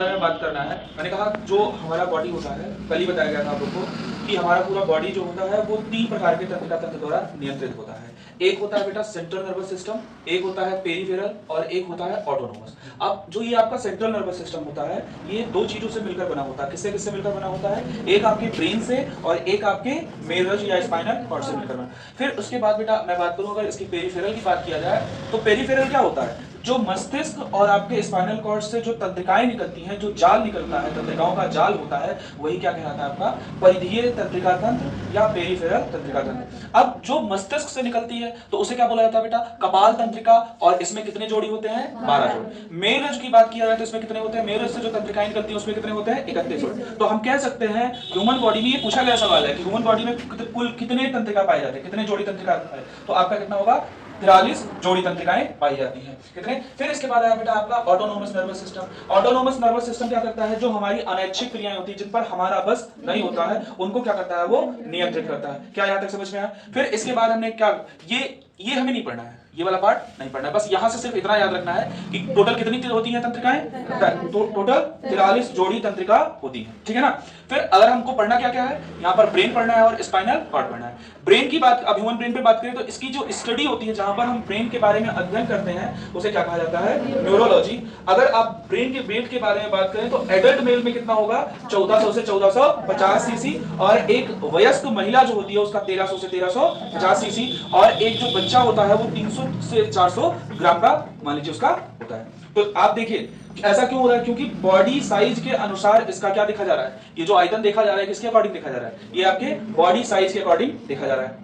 में बात करना है। मैंने कहा जो हमारा बॉडी होता है, कल ही बताया गया था आप लोग को कि हमारा पूरा बॉडी जो होता है वो 3 प्रकार के तंत्रिका तंत्र द्वारा नियंत्रित होता है। एक होता है बेटा सेंट्रल नर्वस सिस्टम, एक होता है पेरिफेरल और एक होता है ऑटोनोमस। अब जो ये आपका सेंट्रल नर्वस सिस्टम होता है ये दो चीजों से मिलकर बना होता है। किससे किससे मिलकर बना होता है? एक आपके ब्रेन से और एक आपके मेरुरज या स्पाइनल कॉर्ड से मिलकर बना। फिर उसके बाद बेटा मैं बात करूं, अगर इसकी पेरिफेरल की बात किया जाए तो पेरिफेरल क्या होता है? जो मस्तिष्क और आपके स्पाइनल कॉर्ड से जो तंत्रिकाएं निकलती हैं, जो जाल निकलता है, तंत्रिकाओं का जाल होता है, वही क्या कहलाता है? आपका परिधीय तंत्रिका तंत्र या पेरिफेरल तंत्रिका तंत्र। अब जो मस्तिष्क से निकलती है तो उसे क्या बोला जाता है बेटा? कपाल तंत्रिका। और इसमें कितने जोड़ी होते हैं? 12 जोड़ी। मेरुरज की बात किया जाए तो इसमें कितने होते हैं? मेरुरज से जो तंत्रिकाएं निकलती हैं उसमें कितने होते हैं? 31 जोड़ी। तो हम कह सकते हैं ह्यूमन बॉडी में, ये पूछा गया सवाल है कि ह्यूमन बॉडी में कुल कितने तंत्रिका पाए जाते हैं, कितने जोड़ी तंत्रिका है? तो आपका कितना होगा? 43 जोड़ी तंत्रिकाएं पाई जाती हैं। कितने? फिर इसके बाद आया बेटा आपका autonomous nervous system. Autonomous nervous system क्या करता है? जो हमारी अनैच्छिक क्रियाएं होती हैं, जिन पर हमारा बस नहीं होता है, उनको क्या करता है? वो नियंत्रित करता है। क्या यहां तक समझ में आया? फिर इसके बाद हमने क्या, ये हमें नहीं पढ़ना है, ये वाला पार्ट नहीं पढ़ना है। बस यहां से सिर्फ इतना याद रखना है कि टोटल कितनी होती हैं तंत्रिकाएं? टोटल 43 जोड़ी तंत्रिका होती है। ठीक है ना? फिर अगर हमको पढ़ना क्या क्या है, यहाँ पर ब्रेन पढ़ना है और स्पाइनल कॉर्ड पढ़ना है। ब्रेन की बात, अब ह्यूमन ब्रेन पे बात करें तो इसकी जो स्टडी होती है, जहां पर हम ब्रेन के बारे में अध्ययन करते हैं, उसे क्या कहा जाता है? न्यूरोलॉजी। अगर आप ब्रेन के वेट के बारे में बात करें तो एडल्ट मेल में कितना होगा? 1400 से 1450 सीसी, और एक वयस्क महिला जो होती है उसका 1300 से 1350 सीसी, और एक जो बच्चा होता है वो 300 से 400 ग्राम का मान लीजिए उसका होता है। तो आप देखिए ऐसा क्यों हो रहा है? क्योंकि बॉडी साइज के अनुसार इसका क्या देखा जा रहा है? ये जो आयतन देखा जा रहा है किसके अकॉर्डिंग देखा जा रहा है? ये आपके बॉडी साइज के अकॉर्डिंग देखा जा रहा है।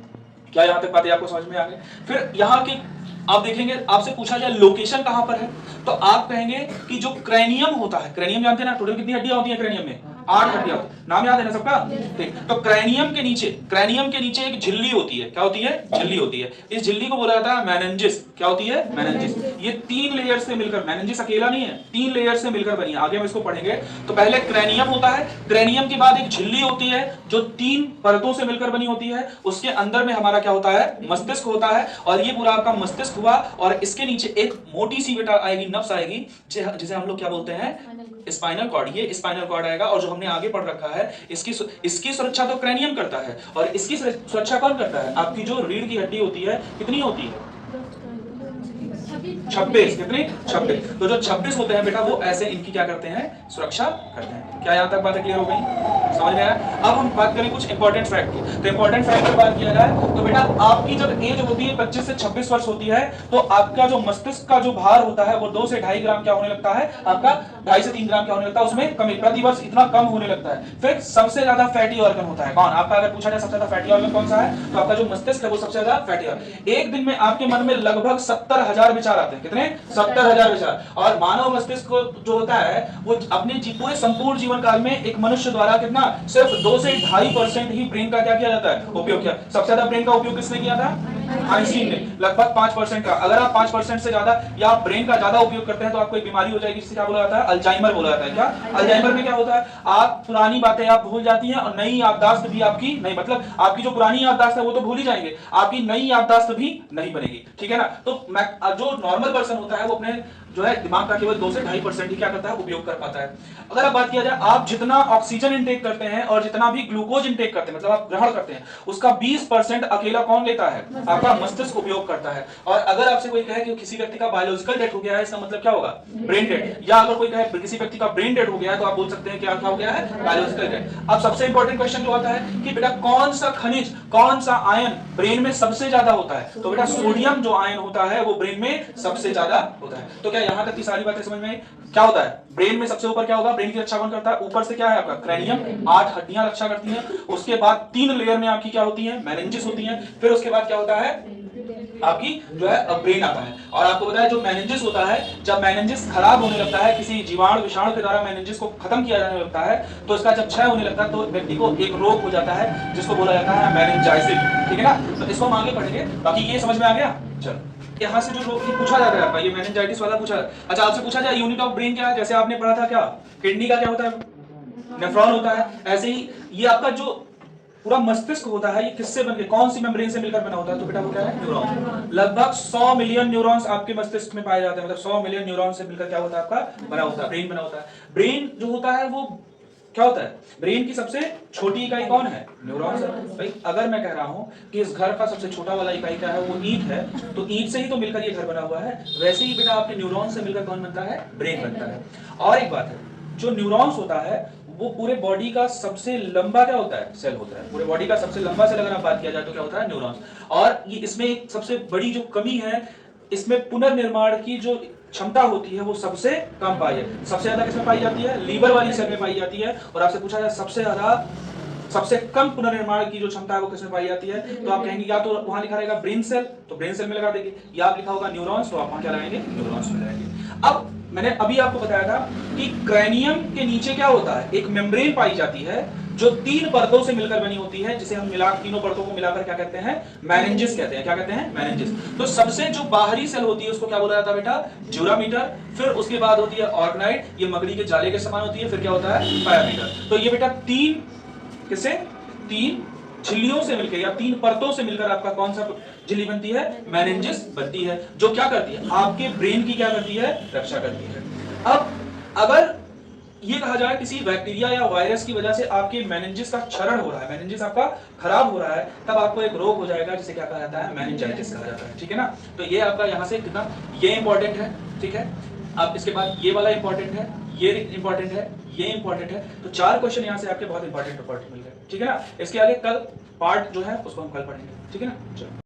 क्या यहां तक बातें आपको समझ में आ गई? फिर यहाँ के आप देखेंगे, आपसे पूछा जाए लोकेशन कहां पर है, तो आप कहेंगे कि जो क्रैनियम होता है, क्रैनियम जानते हैं ना? टोटल कितनी हड्डियां होती है क्रैनियम में? 8 हड्डियां होती है। नाम याद है ना सबका? ठीक। तो क्रैनियम के नीचे एक झिल्ली होती है। क्या होती है? झिल्ली होती है। इस झिल्ली को बोला जाता है मेनिंजिस। क्या होती है? मेनिंजिस। ये 3 लेयर से मिलकर, मेनिंजिस अकेला नहीं है, 3 लेयर से मिलकर बनी है। आगे हम इसको पढ़ेंगे। तो पहले क्रैनियम होता है, क्रैनियम के बाद एक झिल्ली होती है जो 3 परतों से मिलकर बनी होती है। उसके अंदर में हमारा क्या होता है? मस्तिष्क होता है। और ये पूरा आपका मस्तिष्क हुआ, और इसके नीचे एक मोटी सी बेटा आएगी, नब्ज आएगी, जिसे हम लोग क्या बोलते हैं? Spinal cord. ये स्पाइनल कॉर्ड आएगा, और जो हमने आगे पढ़ रखा है इसकी सुरक्षा तो क्रैनियम करता है, और इसकी सुरक्षा कौन करता है? आपकी जो रीढ़ की हड्डी होती है, कितनी होती है? 26। कितनी? 26। तो जो 26 होते हैं बेटा, वो ऐसे इनकी क्या करते हैं? सुरक्षा करते हैं। क्या यहां तक बातें क्लियर हो गई? समझ में आया? अब हम बात करें कुछ इंपॉर्टेंट फैक्ट की। तो इंपॉर्टेंट फैक्ट की बात किया जाए तो बेटा आपकी जब एज होती है 25 से 26 वर्ष होती है, तो आपका जो मस्तिष्क का जो भार होता है वो 2 से 2.5 ग्राम क्या होने लगता है? आपका 2.5 से 3 ग्राम क्या होने लगता है? उसमें कमी, प्रति वर्ष इतना कम होने लगता है। फिर सबसे ज्यादा फैटी ऑर्गन होता है कौन? आपका अगर पूछा जाए सबसे ज्यादा फैटी ऑर्गन कौन सा है, तो आपका जो मस्तिष्क है वो सबसे ज्यादा फैटी ऑर्गन। एक दिन में आपके मन में लगभग 70,000 विचार आते हैं। कितने? 70,000 विचार। और मानव मस्तिष्क जो होता है वो अपने पूरे संपूर्ण जीवन काल में एक मनुष्य द्वारा कितना? सिर्फ 2 से 2.5% ही ब्रेन का क्या किया जाता है? उपयोग किया। सबसे ज्यादा ब्रेन का उपयोग किसने किया था? आइंस्टीन ने, लगभग 5% का। अगर आप 5% से ज्यादा या आप ब्रेन का ज्यादा उपयोग करते हैं तो आपको एक बीमारी हो जाएगी, जिसे क्या बोला जाता है? अल्जाइमर बोला जाता है। क्या? अल्जाइमर में क्या होता है? आप पुरानी बातें आप भूल जाती हैं, और नई याददाश्त भी आपकी नहीं, मतलब आपकी जो पुरानी याददाश्त है वो तो भूल ही जाएंगे, आपकी नई याददाश्त भी नहीं बनेगी। ठीक है ना? तो जो नॉर्मल पर्सन होता है वो अपने जो है दिमाग का केवल 2 से 2.5% ही क्या करता है? उपयोग कर पाता है। अगर अब बात किया जाए, आप जितना ऑक्सीजन इंटेक करते हैं और जितना भी ग्लूकोज इंटेक करते हैं, मतलब आप ग्रहण करते हैं, उसका 20% अकेला कौन लेता है? आपका मस्तिष्क उपयोग करता है। और अगर आपसे कोई कहे कि किसी व्यक्ति का बायोलॉजिकल डेथ हो गया है, इसका मतलब क्या होगा? Brain death. या अगर कोई कहे किसी व्यक्ति का ब्रेन डेथ हो गया है, तो आप बोल सकते हैं क्या हो गया है? Biological death. अब सबसे इंपॉर्टेंट क्वेश्चन जो आता है कि बेटा कौन सा खनिज, कौन सा आयन ब्रेन में सबसे ज्यादा होता है? तो बेटा सोडियम जो आयन होता है वो ब्रेन में सबसे ज्यादा होता है। तो क्या यहां तक की सारी बातें समझ में आई? क्या होता है ब्रेन में? सबसे ऊपर क्या होगा? ब्रेन की रक्षा कौन करता है? ऊपर से क्या है आपका? क्रैनियम, 8 हड्डियां रक्षा करती हैं। उसके बाद 3 लेयर में आपकी क्या होती है? मेनिंजेस होती हैं। फिर उसके बाद क्या होता है? आपकी जो है ब्रेन आता है। और आपको पता है जो मेनिंजेस होता है, जब मेनिंजेस खराब होने लगता है, किसी जीवाणु विषाणु के द्वारा मेनिंजेस को खत्म किया जाने लगता है, तो इसका जब क्षय होने लगता है तो व्यक्ति को एक रोग हो जाता है जिसको बोला जाता है मेनिंजाइटिस। ठीक है ना? तो इसको हम आगे पढ़ेंगे। बाकी ये समझ में आ गया? चलो, यहाँ से जो रोग पूछा जाता है आपका, ये मेनिंजाइटिस वाला पूछा। अच्छा, आपसे पूछा जाए यूनिट ऑफ ब्रेन क्या है? जैसे आपने पढ़ा था क्या, किडनी का क्या होता है? नेफ्रॉन होता है। ऐसे ही ये आपका जो पूरा मस्तिष्क होता है ये किससे बनके, कौन सी मेम्ब्रेन से मिलकर बना होता है? तो बेटा वो क्या है? न्यूरॉन। लगभग 100 मिलियन न्यूरॉन्स आपके मस्तिष्क में पाए जाते हैं, मतलब 100 मिलियन न्यूरॉन से मिलकर क्या होता है? आपका बना होता है, ब्रेन बना होता है। ब्रेन जो होता है वो क्या होता है? ब्रेन की सबसे छोटी इकाई कौन है? न्यूरॉन्स है। भाई अगर मैं कह रहा हूं कि इस घर का सबसे छोटा वाला इकाई क्या है? वो ईंट है, तो ईंट से ही तो मिलकर ये घर बना हुआ है। वैसे ही बेटा आपके न्यूरॉन से मिलकर कौन बनता है? ब्रेन बनता है। और एक बात है, जो न्यूरॉन्स होता है वो पूरे बॉडी का सबसे लंबा क्या होता है? सेल होता है। पूरे बॉडी का सबसे लंबा सेल अगर आप बात किया जाए तो क्या होता है? न्यूरॉन्स। और ये इसमें एक सबसे बड़ी जो कमी है, इसमें पुनर्निर्माण की जो क्षमता होती है वो सबसे कम पाई है। सबसे ज्यादा किसमें पाई जाती है? लीवर वाली सेल में पाई जाती है। और आपसे पूछा जाए सबसे ज्यादा, सबसे कम पुनर्निर्माण की जो क्षमता है वो किसमें पाई जाती है? तो आप कहेंगे या तो वहां लिखा रहेगा ब्रेन सेल, तो ब्रेन सेल में लगा देंगे, या आप लिखा होगा न्यूरॉन्स, तो आप वहां क्या लगाएंगे? न्यूरॉन्स में लगाएंगे। अब मैंने अभी आपको बताया था कि क्रैनियम के नीचे क्या होता है? एक मेम्ब्रेन पाई जाती है जो 3 परतों से मिलकर बनी होती है, जिसे हम मिला तीनों परतों को मिलाकर क्या कहते हैं? मेनिंजेस कहते हैं। क्या कहते हैं? मेनिंजेस। तो सबसे जो बाहरी सेल होती है उसको क्या बोला जाता है बेटा? ड्यूरामीटर। फिर उसके बाद होती है ऑर्गनाइड, ये मकड़ी के जाले के समान होती है। फिर क्या होता है? पायामीटर। तो ये बेटा 3 किसे? 3 झिल्लियों से मिलकर या 3 परतों से मिलकर आपका कौन सा झिल्ली बनती है? मेनिंजेस बनती है, जो क्या करती है? आपके ब्रेन की क्या करती है? रक्षा करती है। अब अगर ये कहा जाए किसी बैक्टीरिया या वायरस की वजह से आपके मेनिंजेस का क्षरण हो रहा है, मेनिंजेस आपका खराब हो रहा है, तब आपको एक रोग हो जाएगा जिसे क्या कहा जाता है? मेनिंजाइटिस कहा जाता है। ठीक है ना? तो ये आपका यहां से कितना ये इंपॉर्टेंट है। ठीक है, अब इसके बाद ये वाला इंपॉर्टेंट है, ये इंपॉर्टेंट है, ये इंपॉर्टेंट है। तो 4 क्वेश्चन यहां से आपके बहुत इंपॉर्टेंट मिल गए। ठीक है ना? इसके आगे कल पार्ट जो है उसको हम कल पढ़ेंगे। ठीक है ना? चलो।